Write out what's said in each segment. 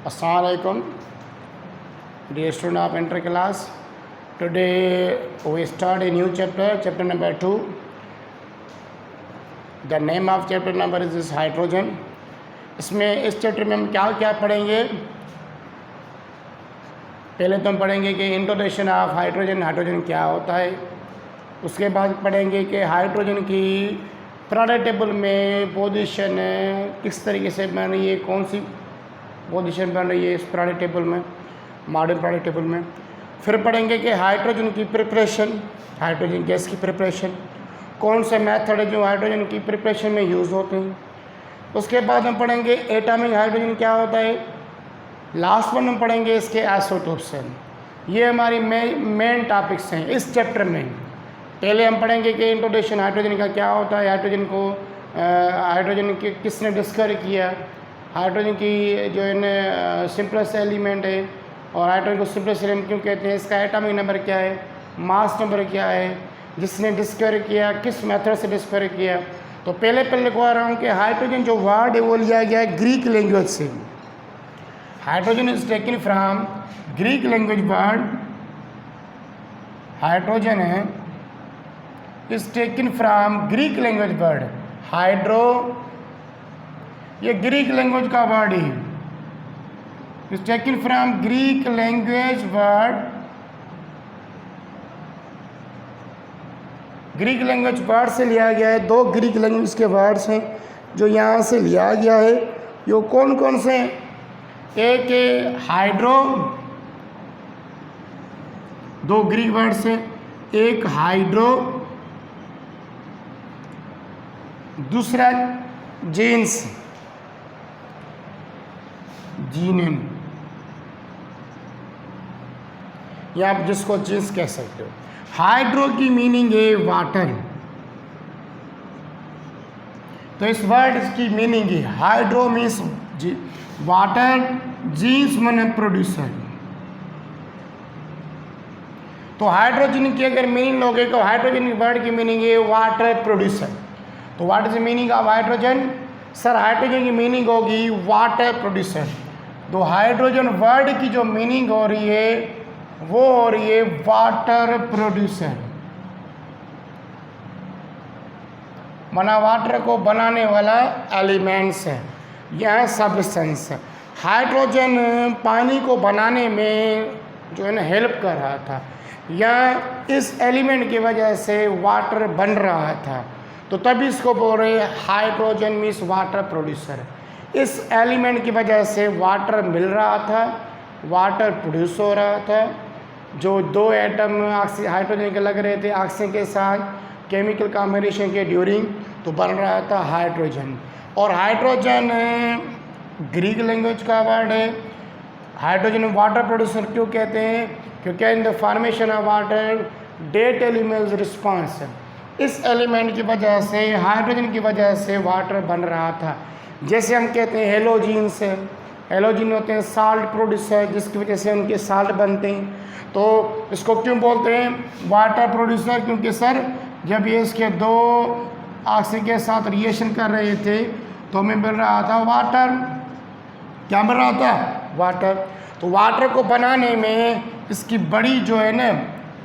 Assalamualaikum, dear student of inter class. Today we start a new chapter, chapter number 2. The name of chapter number is hydrogen. इसमें इस chapter में हम क्या क्या पढ़ेंगे? पहले तो हम पढ़ेंगे कि इंट्रोडक्शन ऑफ हाइड्रोजन, हाइड्रोजन क्या होता है। उसके बाद पढ़ेंगे कि हाइड्रोजन की पीरियोडिक टेबल में पोजीशन किस तरीके से बन रही है, कौन सी पोजीशन बन रही है इस पीरियोडिक टेबल में, मॉडर्न पीरियोडिक टेबल में। फिर पढ़ेंगे कि हाइड्रोजन की प्रिपरेशन, हाइड्रोजन गैस की प्रिपरेशन, कौन से मेथड है जो हाइड्रोजन की प्रिपरेशन में यूज़ होते हैं। उसके बाद हम पढ़ेंगे एटॉमिक हाइड्रोजन क्या होता है। लास्ट वन हम पढ़ेंगे इसके आइसोटोप्स हैं। ये हमारी मेन टॉपिक्स हैं इस चैप्टर में। पहले हम पढ़ेंगे कि इंट्रोडक्शन हाइड्रोजन का क्या होता है, हाइड्रोजन के किसने डिस्कवर किया, हाइड्रोजन की जो है ना सिंपलेस्ट एलिमेंट है और हाइड्रोजन को सिंपलेस्ट एलिमेंट क्यों कहते हैं, इसका एटॉमिक नंबर क्या है, मास नंबर क्या है, जिसने डिस्कवर किया, किस मेथड से डिस्कवर किया। तो पहले लिखवा रहा हूँ कि हाइड्रोजन जो वर्ड है वो लिया गया है ग्रीक लैंग्वेज से। Hydrogen is taken from Greek language word, hydrogen है is taken from Greek language word hydro, ये ग्रीक लैंग्वेज का वर्ड है, is taken from Greek language word, Greek language word से लिया गया है। दो ग्रीक लैंग्वेज के वर्ड्स हैं जो यहाँ से लिया गया है। ये कौन कौन से हैं? एक हाइड्रो, दो ग्रीक वर्ड्स हैं, एक हाइड्रो, दूसरा जीन्स, जीनन, या आप जिसको जीन्स कह सकते हो। हाइड्रो की मीनिंग है वाटर, तो इस वर्ड की मीनिंग है हाइड्रो मीन्स वाटर, जीन्स मन प्रोड्यूसर। तो हाइड्रोजन की अगर मीनिंग लोगे तो हाइड्रोजन वर्ड की मीनिंग है वाटर प्रोड्यूसर। तो what is the meaning of hydrogen? Sir hydrogen की मीनिंग होगी वाटर प्रोड्यूसर। तो हाइड्रोजन वर्ड की जो मीनिंग हो रही है वो हो रही है वाटर प्रोड्यूसर, मना वाटर को बनाने वाला एलिमेंट्स है, यह सब्सटेंस है। हाइड्रोजन पानी को बनाने में जो है ना हेल्प कर रहा था, या इस एलिमेंट की वजह से वाटर बन रहा था, तो तभी इसको बोल रहे हैं हाइड्रोजन मीन्स वाटर प्रोड्यूसर। इस एलिमेंट की वजह से वाटर मिल रहा था, वाटर प्रोड्यूस हो रहा था। जो दो एटम हाइड्रोजन के लग रहे थे ऑक्सीजन के साथ केमिकल कॉम्बिनेशन के ड्यूरिंग, तो बन रहा था हाइड्रोजन। और हाइड्रोजन ग्रीक लैंग्वेज का वर्ड है। हाइड्रोजन वाटर प्रोड्यूसर क्यों कहते हैं? क्योंकि in the formation of water that elements response, इस एलिमेंट की वजह से, हाइड्रोजन की वजह से वाटर बन रहा था। जैसे हम कहते हैं हेलोजीन्स, हेलोजीन होते हैं साल्ट प्रोड्यूसर, जिसकी वजह से उनके साल्ट बनते हैं। तो इसको क्यों बोलते हैं वाटर प्रोड्यूसर? क्योंकि सर जब ये इसके दो ऑक्सीजन के साथ रिएक्शन कर रहे थे तो हमें मिल रहा था वाटर। क्या मिल रहा था? वाटर। तो वाटर को बनाने में इसकी बड़ी जो है ना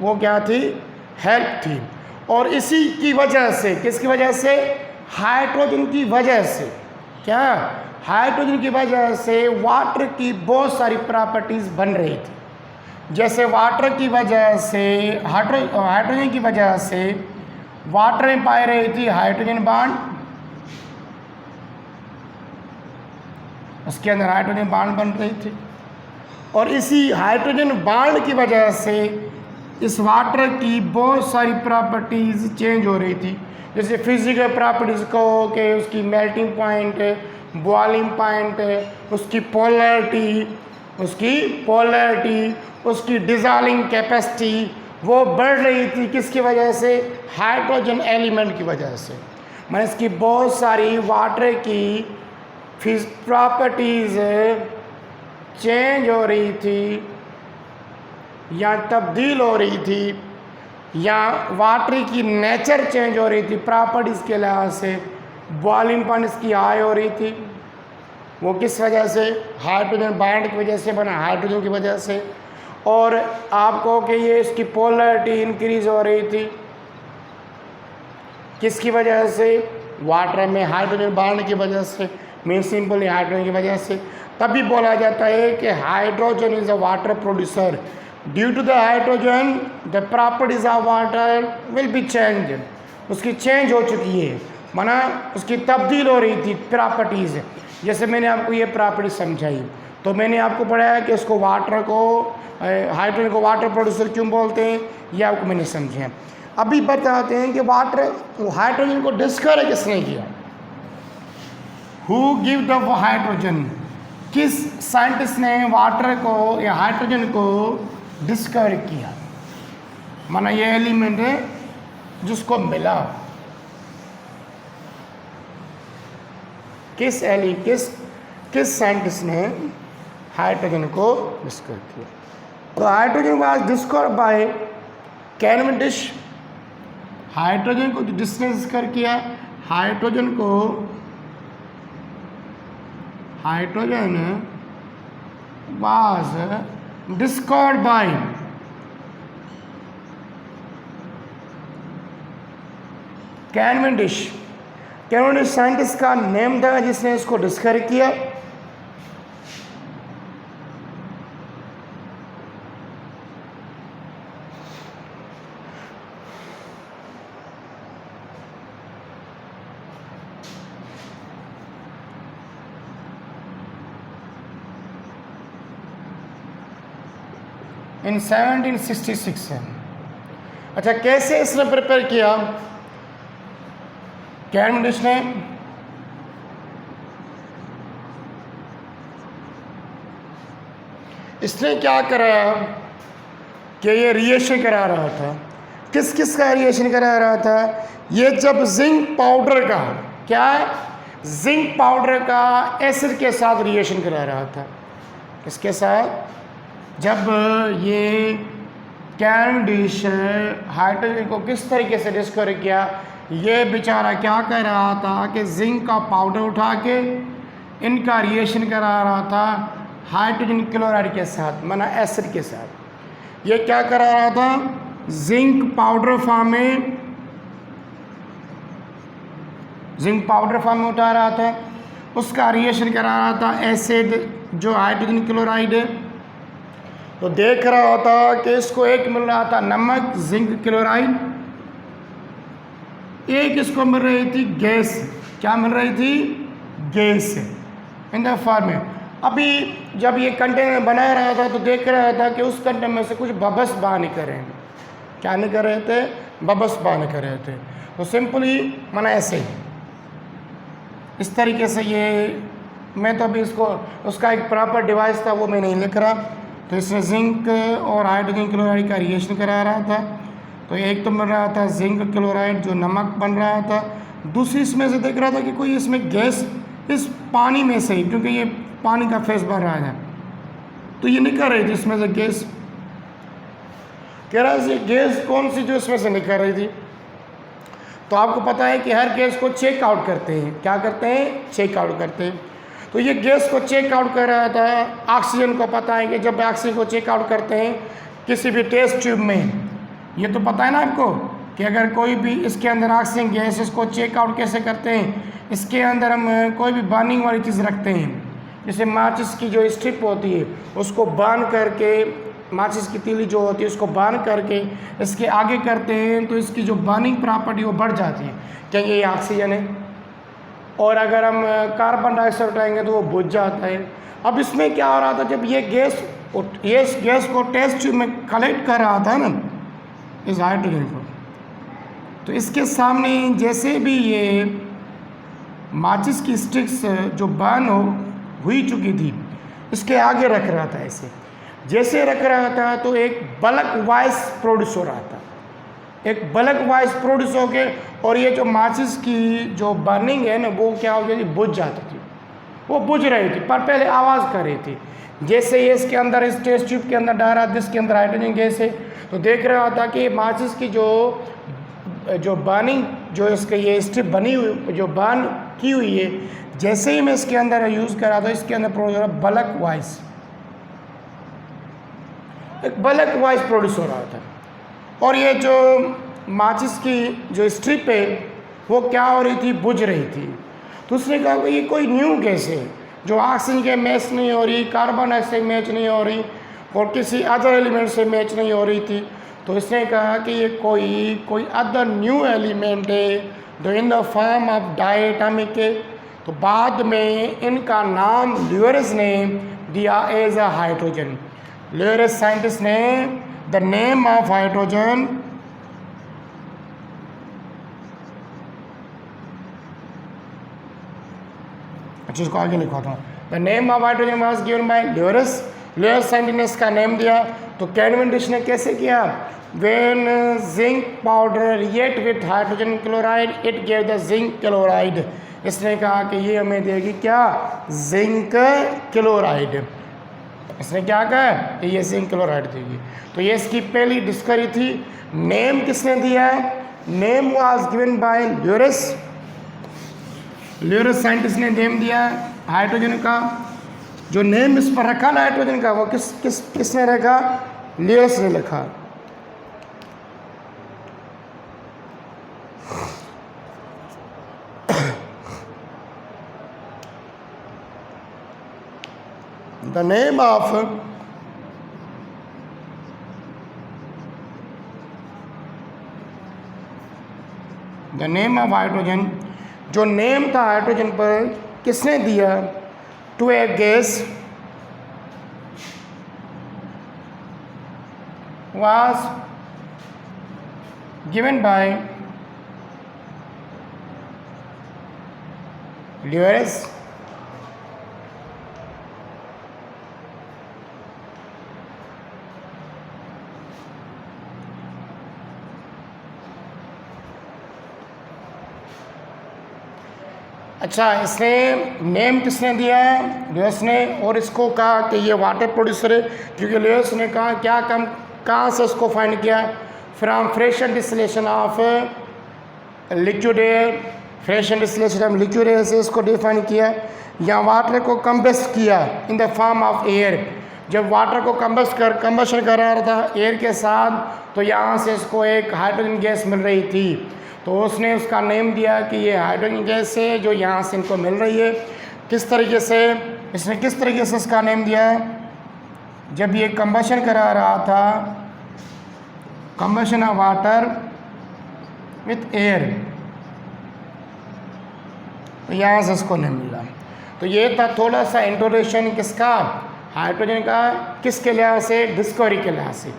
वो क्या थी, हेल्प थी। और इसी की वजह से, किसकी वजह से? हाइड्रोजन की वजह से। क्या? हाइड्रोजन की वजह से वाटर की बहुत सारी प्रॉपर्टीज़ बन रही थी। जैसे वाटर की वजह से, हाइड्रोजन की वजह से वाटर में पाई रही थी हाइड्रोजन बॉन्ड, उसके अंदर हाइड्रोजन बॉन्ड बन रही थी। और इसी हाइड्रोजन बॉन्ड की वजह से इस वाटर की बहुत सारी प्रॉपर्टीज़ चेंज हो रही थी। जैसे फिजिकल प्रॉपर्टीज़ को कि उसकी मेल्टिंग पॉइंट, बॉइलिंग पॉइंट, उसकी पोलैरिटी, उसकी डिसॉल्विंग कैपेसिटी, वो बढ़ रही थी। किसकी वजह से? हाइड्रोजन एलिमेंट की वजह से। मैं इसकी बहुत सारी वाटर की प्रॉपर्टीज़ चेंज हो रही थी या तब्दील हो रही थी, या वाटर की नेचर चेंज हो रही थी प्रॉपर्टीज़ के लिहाज से। बॉइलिंग पॉइंट इसकी हाई हो रही थी, वो किस वजह से? हाइड्रोजन बॉन्ड की वजह से बना, हाइड्रोजन की वजह से। और आपको कि ये इसकी पोलैरिटी इंक्रीज हो रही थी, किसकी वजह से? वाटर में हाइड्रोजन बॉन्ड की वजह से, मीन सिंपली हाइड्रोजन की वजह से। तभी बोला जाता है कि hydrogen is a water producer. Due to the hydrogen the properties of water will be change, उसकी चेंज हो चुकी है, माना उसकी तब्दील हो रही थी प्रॉपर्टीज़। जैसे मैंने आपको ये प्रॉपर्टी समझाई, तो मैंने आपको पढ़ाया कि उसको वाटर को, हाइड्रोजन को वाटर प्रोड्यूसर क्यों बोलते हैं, ये आपको मैंने समझाया। अभी बताते हैं कि वाटर, हाइड्रोजन को डिस्कवर किसने किया? Who give the hydrogen? किस साइंटिस्ट ने वाटर को या हाइड्रोजन को डिस्कवर किया? माना ये एलिमेंट है जिसको मिला, किस साइंटिस्ट ने हाइड्रोजन को डिस्कवर किया? तो hydrogen was discover by Cavendish. Hydrogen को जिसने डिस्कवर किया, hydrogen was discovered by Cavendish. Cavendish scientist का नेम था जिसने इसको डिस्कवर किया। इन 1766 है। अच्छा, कैसे इसने प्रिपेयर किया कैवेंडिश ने? इसने क्या कराया कि ये रिएक्शन करा रहा था। किस किस का रिएक्शन करा रहा था? ये जब जिंक पाउडर का, क्या है, जिंक पाउडर का एसिड के साथ रिएक्शन करा रहा था। किसके साथ? जब ये कैवेंडिश हाइड्रोजन को किस तरीके से डिस्कवर किया, ये बेचारा क्या कर रहा था कि जिंक का पाउडर उठा के इनका रिएक्शन करा रहा था हाइड्रोजन क्लोराइड के साथ, माना एसिड के साथ। ये क्या करा रहा था? जिंक पाउडर फॉर्म में उठा रहा था, उसका रिएक्शन करा रहा था एसिड जो हाइड्रोजन क्लोराइड है। तो देख रहा होता कि इसको एक मिल रहा था नमक, जिंक क्लोराइड, एक इसको मिल रही थी गैस। क्या मिल रही थी? गैस इन द फॉर्म में। अभी जब ये कंटेनर बना रहा था तो देख रहा था कि उस कंटेनर में से कुछ बबल्स बाहर निकल रहे हैं। क्या निकल रहे थे? बबल्स बाहर निकल रहे थे। तो सिंपली माना ऐसे ही, इस तरीके से ये, मैं तो अभी इसको, उसका एक प्रॉपर डिवाइस था वो मैं नहीं लिख रहा। तो इसमें जिंक और हाइड्रोजन क्लोराइड का रिएक्शन करा रहा था। तो एक तो मिल रहा था जिंक क्लोराइड जो नमक बन रहा था, दूसरी इसमें से देख रहा था कि कोई इसमें गैस इस पानी में से ही, क्योंकि ये पानी का फेस बन रहा है, तो ये निकल रही थी इसमें से गैस। कह रहा है गैस कौन सी जो इसमें से निकल रही थी? तो आपको पता है कि हर गैस को चेक आउट करते हैं। क्या करते हैं? चेक आउट करते हैं। तो ये गैस को चेक आउट कर रहा था। ऑक्सीजन को पता है कि जब ऑक्सीजन को चेक आउट करते हैं किसी भी टेस्ट ट्यूब में, ये तो पता है ना आपको कि अगर कोई भी इसके अंदर ऑक्सीजन गैस, इसको चेक आउट कैसे करते हैं? इसके अंदर हम कोई भी बर्निंग वाली चीज़ रखते हैं, जैसे माचिस की जो स्ट्रिप होती है उसको बांध करके, माचिस की तीली जो होती है उसको बांध करके इसके आगे करते हैं, तो इसकी जो बर्निंग प्रॉपर्टी वो बढ़ जाती है, क्योंकि ये ऑक्सीजन है। और अगर हम कार्बन डाइऑक्साइड उठाएंगे तो वो बुझ जाता है। अब इसमें क्या हो रहा था, जब ये गैस को टेस्ट ट्यूब में कलेक्ट कर रहा था ना इस हाइड्रोजन को, तो इसके सामने जैसे भी ये माचिस की स्टिक्स जो बर्न हुई चुकी थी इसके आगे रख रहा था, ऐसे जैसे रख रहा था तो एक बल्क वॉइस प्रोड्यूस हो रहा था, एक बल्क वॉइस प्रोड्यूस हो के, और ये जो माचिस की जो बर्निंग है ना वो क्या हो गई थी, बुझ जाती थी। वो बुझ रही थी पर पहले आवाज़ कर रही थी। जैसे ये इसके अंदर इस टेस्ट ट्यूब के अंदर डाला जिसके अंदर हाइड्रोजन गैस है, तो देख रहा था कि माचिस की जो बर्निंग, जो इसके ये स्ट्रिप बनी हुई, जो बर्न की हुई है। जैसे ही मैं इसके अंदर यूज़ करा तो इसके अंदर प्रोड्यूस हो रहा बल्क वॉइस, एक बल्क वॉइस प्रोड्यूस हो रहा था। और ये जो माचिस की जो स्ट्रिप है वो क्या हो रही थी, बुझ रही थी। तो उसने कहा कि ये कोई न्यू गैस है जो ऑक्सीजन के मैच नहीं हो रही, कार्बन से मैच नहीं हो रही और किसी अदर एलिमेंट से मैच नहीं हो रही थी। तो इसने कहा कि ये कोई अदर न्यू एलिमेंट है जो in the form of diatomic है। तो बाद में इनका नाम ल्यूरेस ने दिया एज अ हाइड्रोजन। ल्यूरेस साइंटिस्ट ने द नेम ऑफ हाइड्रोजन अच्छा इसको आगे लिखा था। The name of hydrogen was given by ल्यूरेस। ल्यूरेस साइंटिस्ट ने इसका नेम दिया। तो कैवेंडिश ने कैसे किया, when zinc powder react with hydrogen chloride it give the zinc chloride. इसने कहा कि ये हमें देगी क्या, जिंक क्लोराइड। इसने क्या कहा कि ये जिंक क्लोराइड देगी। तो ये इसकी पहली डिस्कवरी थी। नेम किसने दिया, नेम वाज गिवन बाय ल्यूरेस। ल्यूरेस साइंटिस्ट ने नेम दिया हाइड्रोजन का। जो नेम इस पर रखा ना हाइड्रोजन का, वो किसने रखा, ल्यूरेस ने लिखा। द नेम ऑफ हाइड्रोजन, जो नेम था हाइड्रोजन पर किसने दिया, to a gas was given by Lewis। अच्छा, इसने नेम किसने दिया है, ल्यूरेस ने। और इसको कहा कि ये वाटर प्रोड्यूसर है, क्योंकि ल्यूरेस ने कहा क्या कम कहाँ से इसको फाइंड किया, from fresh and distillation of liquid air. Fresh and distillation of liquid air से इसको डिफाइन किया। या वाटर को कंबस्ट किया इन द फॉर्म ऑफ एयर। जब वाटर को कंबशन कर रहा था एयर के साथ, तो यहाँ से इसको एक हाइड्रोजन गैस मिल रही थी। तो उसने उसका नेम दिया कि ये हाइड्रोजन गैस है जो यहाँ से इनको मिल रही है। किस तरीके से, इसने किस तरीके से इसका नेम दिया, जब ये कंबशन करा रहा था, combustion of water with air, तो यहाँ से इसको नेम मिला। तो ये था थोड़ा सा इंट्रोडक्शन किसका, हाइड्रोजन का, किसके लिहाज से, डिस्कवरी के लिहाज से।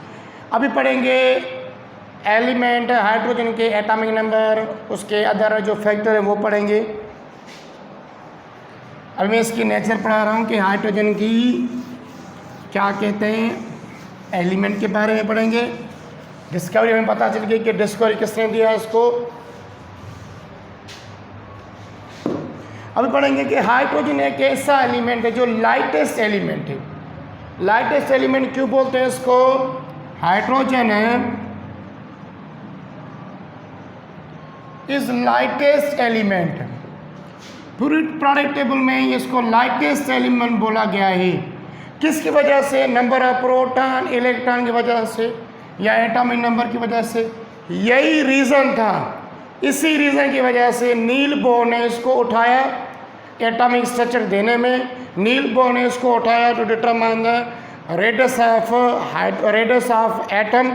अभी पढ़ेंगे एलिमेंट हाइड्रोजन के एटॉमिक नंबर, उसके अदर जो फैक्टर है वो पढ़ेंगे। अभी मैं इसकी नेचर पढ़ा रहा हूँ कि हाइड्रोजन की क्या कहते हैं, एलिमेंट के बारे में पढ़ेंगे। डिस्कवरी हमें पता चल गई कि डिस्कवरी किसने दिया इसको। अभी पढ़ेंगे कि हाइड्रोजन एक ऐसा एलिमेंट है जो लाइटेस्ट एलिमेंट है। लाइटेस्ट एलिमेंट क्यों बोलते हैं इसको, हाइड्रोजन इज लाइटेस्ट एलिमेंट। पूरी प्रोडक्ट टेबल में इसको लाइटेस्ट एलिमेंट बोला गया है। किसकी वजह से, नंबर ऑफ प्रोटॉन इलेक्ट्रॉन की वजह से या एटॉमिक नंबर की वजह से। यही रीज़न था, इसी रीज़न की वजह से नील बोर ने इसको उठाया एटॉमिक स्ट्रक्चर देने में। नील बोर ने इसको उठाया to determine the radius of atom,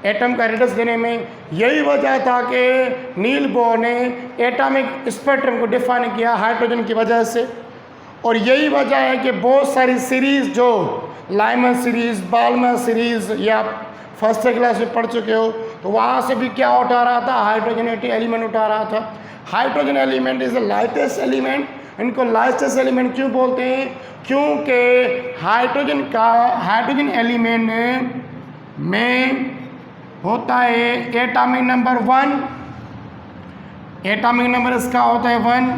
atom का रेडियस देने में। यही वजह था कि नील बोर ने एटॉमिक स्पेक्ट्रम को डिफाइन किया हाइड्रोजन की वजह से। और यही वजह है कि बहुत सारी सीरीज़, जो लाइमन सीरीज़, बाल्मर सीरीज़, या फर्स्ट क्लास में पढ़ चुके हो, तो वहाँ से भी क्या उठा रहा था, हाइड्रोजनेटी एलिमेंट उठा रहा था। Hydrogen element is the lightest element. इनको लाइटेस्ट एलिमेंट क्यों बोलते हैं, क्योंकि हाइड्रोजन एलिमेंट में होता है एटॉमिक नंबर 1। एटॉमिक नंबर इसका होता है 1।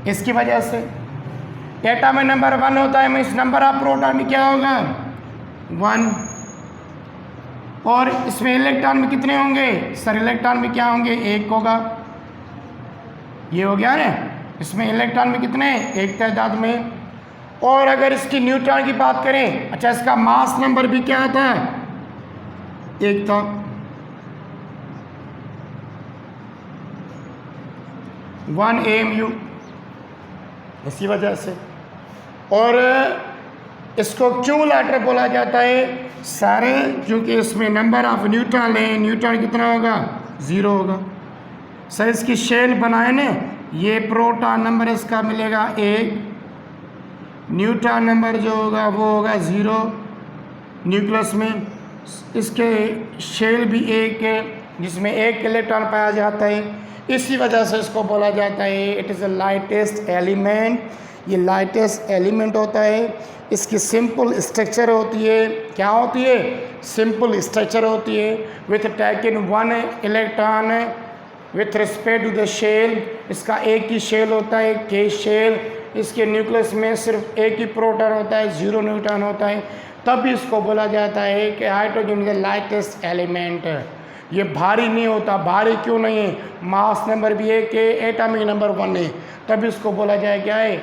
इसकी वजह से एटॉमिक नंबर 1 होता है, मीन्स नंबर ऑफ प्रोटॉन भी क्या होगा, 1। और इसमें इलेक्ट्रॉन में कितने होंगे सर? इलेक्ट्रॉन में क्या होंगे? एक होगा, ये हो गया ना। इसमें इलेक्ट्रॉन में कितने? एक तादाद में। और अगर इसकी न्यूट्रॉन की बात करें, अच्छा इसका मास नंबर भी क्या था? एक था। 1 AMU, इसी वजह से। और इसको क्यों लाइटर बोला जाता है सारे? क्योंकि इसमें नंबर ऑफ न्यूट्रॉन है, न्यूट्रॉन कितना होगा? 0 होगा। सर इसकी शेल बनाए ना, ये प्रोटॉन नंबर इसका मिलेगा 1, न्यूट्रॉन नंबर जो होगा वो होगा 0 न्यूक्लियस में। इसके शेल भी 1 है जिसमें 1 इलेक्ट्रॉन पाया जाता है, इसी वजह से इसको बोला जाता है it is a lightest element. ये लाइटेस्ट एलिमेंट होता है। इसकी सिंपल स्ट्रक्चर होती है। क्या होती है? सिंपल स्ट्रक्चर होती है with taken 1 electron with respect to the shell. इसका एक ही शेल होता है, के शेल। इसके न्यूक्लियस में सिर्फ एक ही प्रोटॉन होता है, 0 न्यूट्रॉन होता है। तब इसको बोला जाता है कि hydrogen is the lightest element. ये भारी नहीं होता। भारी क्यों नहीं है? मास नंबर भी 1 है, एटॉमिक नंबर 1 है, तब इसको बोला जाए क्या है?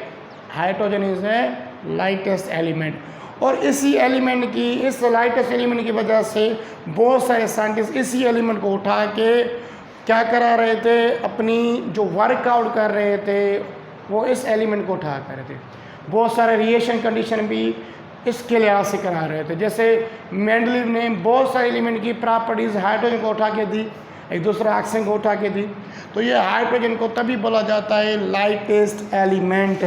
Hydrogen is the lightest element. और इसी एलिमेंट की, इस लाइटेस्ट एलिमेंट की वजह से बहुत सारे साइंटिस्ट इसी एलिमेंट को उठा के क्या करा रहे थे? अपनी जो वर्कआउट कर रहे थे वो इस एलिमेंट को उठा कर रहे थे। बहुत सारे रिएक्शन कंडीशन भी इसके लिहाज से करा रहे थे। जैसे मेंडलीव ने बहुत सारे एलिमेंट की प्रॉपर्टीज़ हाइड्रोजन को उठा के दी, एक दूसरा ऑक्सीजन को उठा के दी। तो ये हाइड्रोजन को तभी बोला जाता है लाइटेस्ट एलिमेंट।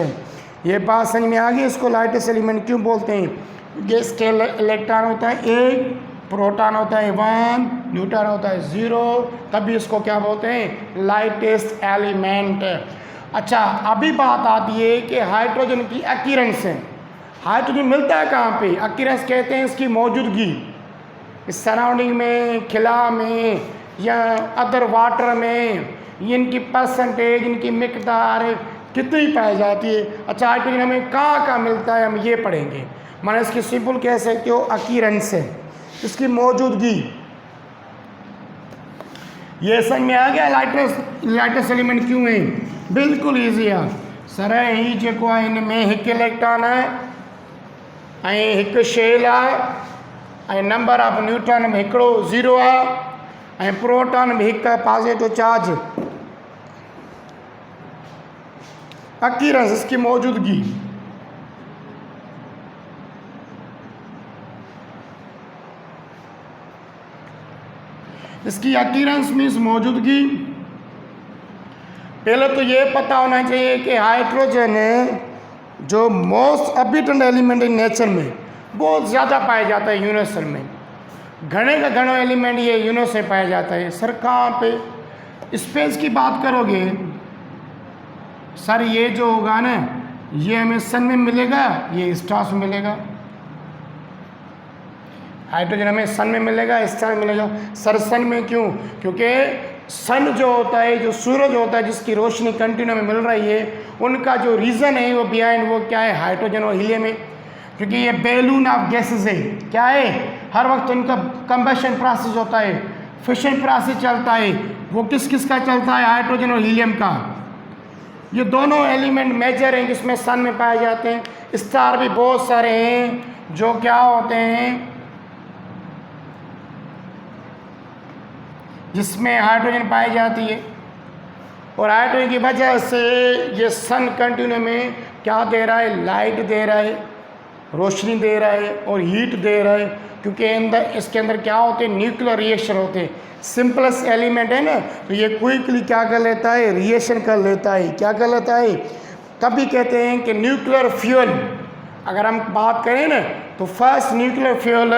ये बात समझ में आ गई? इसको लाइटेस्ट एलिमेंट क्यों बोलते हैं? गैस के इलेक्ट्रॉन होता है 1, प्रोटॉन होता है 1, न्यूट्रॉन होता है 0, तभी इसको क्या बोलते हैं? Lightest element. अच्छा, अभी बात आती है कि हाइड्रोजन की अक्यूरेंस है। हाइड्रोजन मिलता है कहाँ पे? अक्यूरेंस कहते हैं इसकी मौजूदगी। इस सराउंडिंग में, खिला में या अदर वाटर में इनकी परसेंटेज, इनकी मिकदार कितनी पाई जाती है। अच्छा, हाइड्रोजन हमें कहाँ कहाँ मिलता है, हम ये पढ़ेंगे। माना इसकी सिंपल कह सकते हो अक्यूरेंस है, इसकी मौजूदगी। ये समझ में आ गया लाइटेस्ट एलिमेंट क्यों है? बिल्कुल ईजी है सर। ही जेको आहे हिन में हिकु इलेक्ट्रॉन है ऐं हिकु शेल आहे ऐं नंबर ऑफ न्यूट्रॉन में हिकिड़ो 0 आहे ऐं प्रोटॉन में हिकु पॉजिटिव चार्ज। अक्यूरेंस, इसकी मौजूदगी। इसकी अक्यूरेंस मीन्स मौजूदगी। पहले तो ये पता होना चाहिए कि हाइड्रोजन जो मोस्ट अबिटेंट एलिमेंट इन नेचर में बहुत ज़्यादा पाया जाता है यूनिवर्सल में। घने का घना एलिमेंट ये यूनिवर्स में पाया जाता है। सर कहाँ पे? स्पेस की बात करोगे सर, ये जो होगा ना, ये हमें सन में मिलेगा, ये स्टार्स में मिलेगा। हाइड्रोजन हमें सन में मिलेगा, स्टार में मिलेगा। सर सन में क्यों? क्योंकि सन जो होता है, जो सूरज होता है, जिसकी रोशनी कंटिन्यू में मिल रही है, उनका जो रीज़न है वो बिहाइंड वो क्या है? हाइड्रोजन और हीलियम है। क्योंकि ये बैलून ऑफ गैसेस है। क्या है? हर वक्त उनका कंबशन प्रोसेस होता है, फिशन प्रोसेस चलता है। वो किस किस का चलता है? हाइड्रोजन और हीलियम का। ये दोनों एलिमेंट मेजर हैं जिसमें सन में पाए जाते हैं। स्टार भी बहुत सारे हैं जो क्या होते हैं, जिसमें हाइड्रोजन पाई जाती है। और हाइड्रोजन की वजह से ये सन कंटिन्यू में क्या दे रहा है? लाइट दे रहा है, रोशनी दे रहा है और हीट दे रहा है। क्योंकि इसके अंदर क्या होते हैं? न्यूक्लियर रिएक्शन होते हैं। सिंपलेस्ट एलिमेंट है ना, तो ये क्विकली क्या कर लेता है? रिएक्शन कर लेता है। क्या कर लेता है? तभी कहते हैं कि न्यूक्लियर फ्यूल। अगर हम बात करें ना, तो फर्स्ट न्यूक्लियर फ्यूल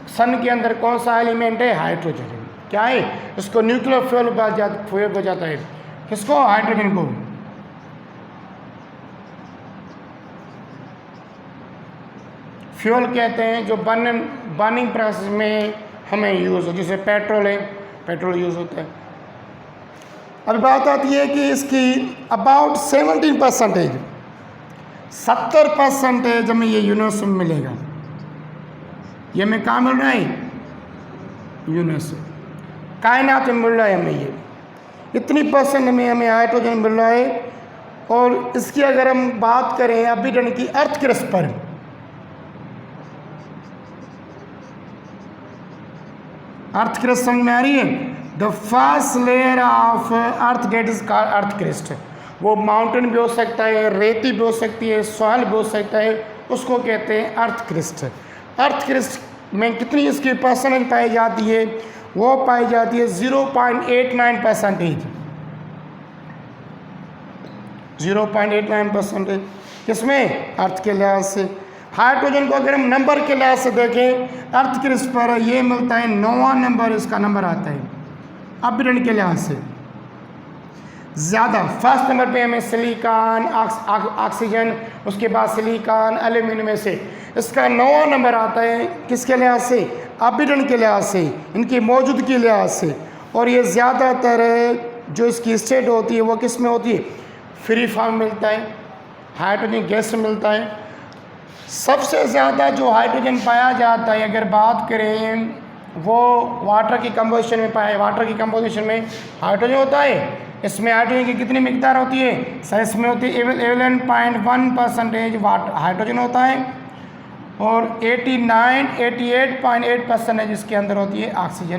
सन के अंदर कौन सा एलिमेंट है? हाइड्रोजन। क्या है? इसको न्यूक्लियर फ्यूल हो जाता है। किसको? हाइड्रोजन को। फ्यूल कहते हैं जो बर्निंग प्रोसेस में हमें यूज़ हो, जैसे पेट्रोल है, पेट्रोल यूज़ होता है। अभी बात आती है कि इसकी अबाउट 17%, 70% हमें ये यूनिवर्स में मिलेगा। ये हमें कहाँ मिल रहा है? यूनिट से कायनात में मिल रहा है हमें, ये इतनी परसेंट हमें हाइड्रोजन मिल रहा है। और इसकी अगर हम बात करें अभिकरण की अर्थ क्रस्ट पर, अर्थ क्रस्ट समझ में आ रही है? The first layer of earth that is called earth crust. वो माउंटेन भी हो सकता है, रेती भी हो सकती है, सॉइल भी हो सकता है, उसको कहते हैं अर्थ क्रस्ट। अर्थ क्रस्ट में कितनी इसकी परसेंटेज पाई जाती है? वो पाई जाती है 0.89%। 0.89% किसमें? अर्थ के लिहाज से। हाइड्रोजन को अगर हम नंबर के लिहाज से देखें अर्थ क्रस्ट पर, ये मिलता है 9वां नंबर, इसका नंबर आता है अभिकरण के लिहाज से ज़्यादा। फर्स्ट नंबर पे हमें सिलिकॉन, ऑक्सीजन, उसके बाद सिलिकॉन, एल्यूमिनियम में से इसका 9वां नंबर आता है। किसके लिहाज से? अभिकरण के लिहाज से, इनकी मौजूदगी के लिहाज से। और ये ज़्यादातर जो इसकी स्टेट होती है वो किस में होती है? फ्री फॉर्म मिलता है, हाइड्रोजन गैस मिलता है। सबसे ज़्यादा जो हाइड्रोजन पाया जाता है अगर बात करें वो वाटर की कंपोजिशन में पाया। वाटर की कंपोजिशन में हाइड्रोजन होता है। इसमें हाइड्रोजन की कितनी मिकदार होती है? सर इसमें होती है 11.1% वाटर हाइड्रोजन होता है और 88.8% इसके अंदर होती है ऑक्सीजन।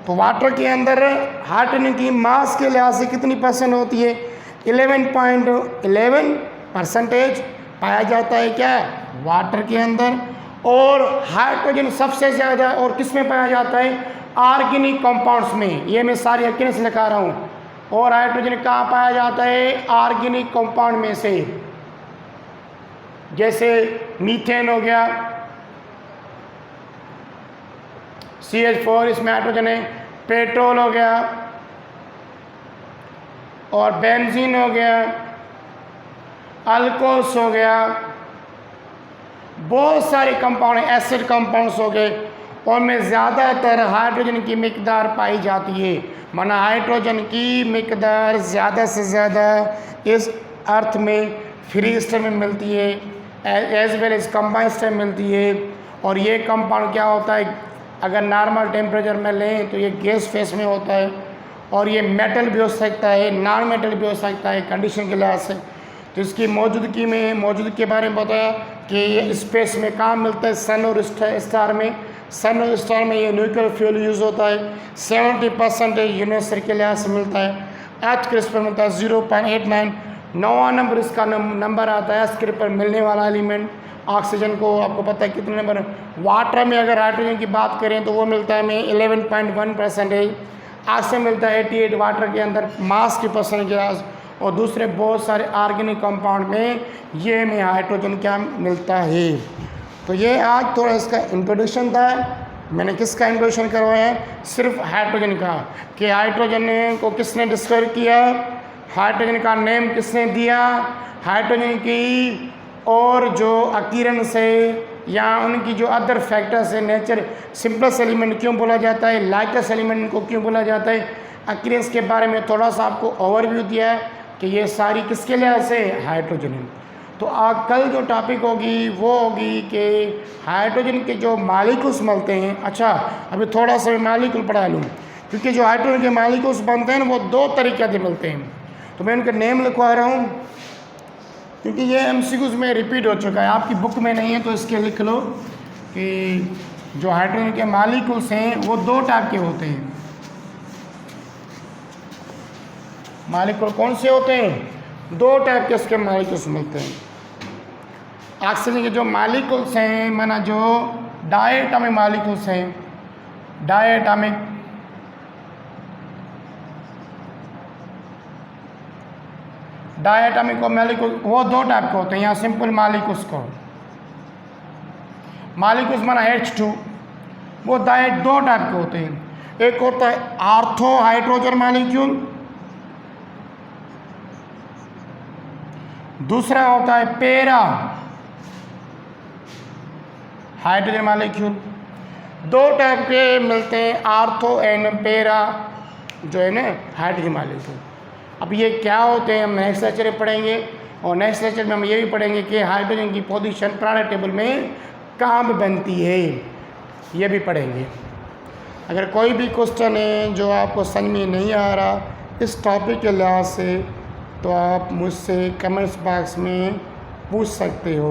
तो वाटर के अंदर हाइड्रोजन की मास के लिहाज से कितनी परसेंट होती है? 11.11% पाया जाता है क्या? वाटर के अंदर। और हाइड्रोजन सबसे ज़्यादा और किस में पाया जाता है? ऑर्गेनिक कंपाउंड्स में। ये मैं सारी यकीन से लिखा रहा हूँ। और हाइड्रोजन कहाँ पाया जाता है? ऑर्गेनिक कंपाउंड में से, जैसे मीथेन हो गया, CH4 इसमें हाइड्रोजन है, पेट्रोल हो गया और बेंजीन हो गया, अल्कोहल्स हो गया, बहुत सारे कंपाउंड, एसिड कंपाउंड्स हो गए। और में ज़्यादातर हाइड्रोजन की मिकदार पाई जाती है। माना हाइड्रोजन की मिकदार ज़्यादा से ज़्यादा इस अर्थ में फ्री स्टेट में मिलती है, as well as combined state मिलती है। और ये कंपाउंड क्या होता है? अगर नॉर्मल टेम्परेचर में लें तो ये गैस फेस में होता है और ये मेटल भी हो सकता है, नॉन मेटल भी हो सकता है कंडीशन के लिहाज से। तो इसकी मौजूदगी के बारे में बताया कि ये स्पेस में कहाँ मिलता है? सन और स्टार में। सन और स्टार में ये न्यूक्लियर फ्यूल यूज़ होता है। 70% यूनिवर्सिटी के लिहाज से मिलता है। अर्थ क्रस्ट पर मिलता है 0.89। 9वां नंबर इसका नंबर आता है अर्थ क्रस्ट पर मिलने वाला एलिमेंट। ऑक्सीजन को आपको पता है कितने नंबर। वाटर में अगर हाइड्रोजन की बात करें तो वो मिलता है हमें 11.1%। ऑक्सीजन मिलता है 88 वाटर के अंदर मास की परसेंटेज। और दूसरे बहुत सारे ऑर्गेनिक कंपाउंड में ये में हाइड्रोजन क्या मिलता है। तो ये आज थोड़ा इसका इंट्रोडक्शन था। मैंने किसका इंट्रोडक्शन करवाया है? सिर्फ हाइड्रोजन का, कि हाइड्रोजन को किसने डिस्कवर किया, हाइड्रोजन का नेम किसने दिया, हाइड्रोजन की और जो अकीरन से या उनकी जो अदर फैक्टर्स है, नेचर सिंपलेस्ट एलिमेंट क्यों बोला जाता है, लाइटेस्ट एलिमेंट को क्यों बोला जाता है, अकीरेंस के बारे में थोड़ा सा आपको ओवरव्यू दिया है कि ये सारी किसके लिहाज से? हाइड्रोजन है। तो कल जो टॉपिक होगी वो होगी कि हाइड्रोजन के जो मालिक्यूल्स मिलते हैं। अच्छा, अभी थोड़ा सा मालिक्यूल पढ़ा लूँ, क्योंकि जो हाइड्रोजन के मालिक्यूल्स बनते हैं ना वो दो तरीके से मिलते हैं। तो मैं उनके नेम लिखवा रहा हूँ क्योंकि ये MCQs में रिपीट हो चुका है, आपकी बुक में नहीं है तो इसके लिख लो कि जो हाइड्रोजन के मालिक्यूल्स हैं वो दो टाइप के होते हैं। मालिक्यूल कौन से होते हैं? दो टाइप के इसके मालिक्यूल्स मिलते हैं। ऑक्सीजन के जो मालिक्यूल्स हैं, माना जो डायटॉमिक मालिक्यूल्स हैं, डायटॉमिक मालिक्यूल वो दो टाइप के होते हैं। यहाँ सिंपल मालिक्यूल्स माना H2, वो दो टाइप के होते हैं। एक होता है आर्थो हाइड्रोजन मालिक्यूल, दूसरा होता है पैरा हाइड्रोजन मालिक्यूल। दो टाइप के मिलते हैं, आर्थो एंड पैरा जो है ना हाइड्रोजन मालिक्यूल। अब ये क्या होते हैं हम नेक्स्ट लेक्चर में पढ़ेंगे, और नेक्स्ट लेक्चर में हम ये भी पढ़ेंगे कि हाइड्रोजन की पोजीशन पीरियोडिक टेबल में कहाँ पे बनती है, ये भी पढ़ेंगे। अगर कोई भी क्वेश्चन है जो आपको समझ में नहीं आ रहा इस टॉपिक के लिहाज से, तो आप मुझसे कमेंट्स बॉक्स में पूछ सकते हो।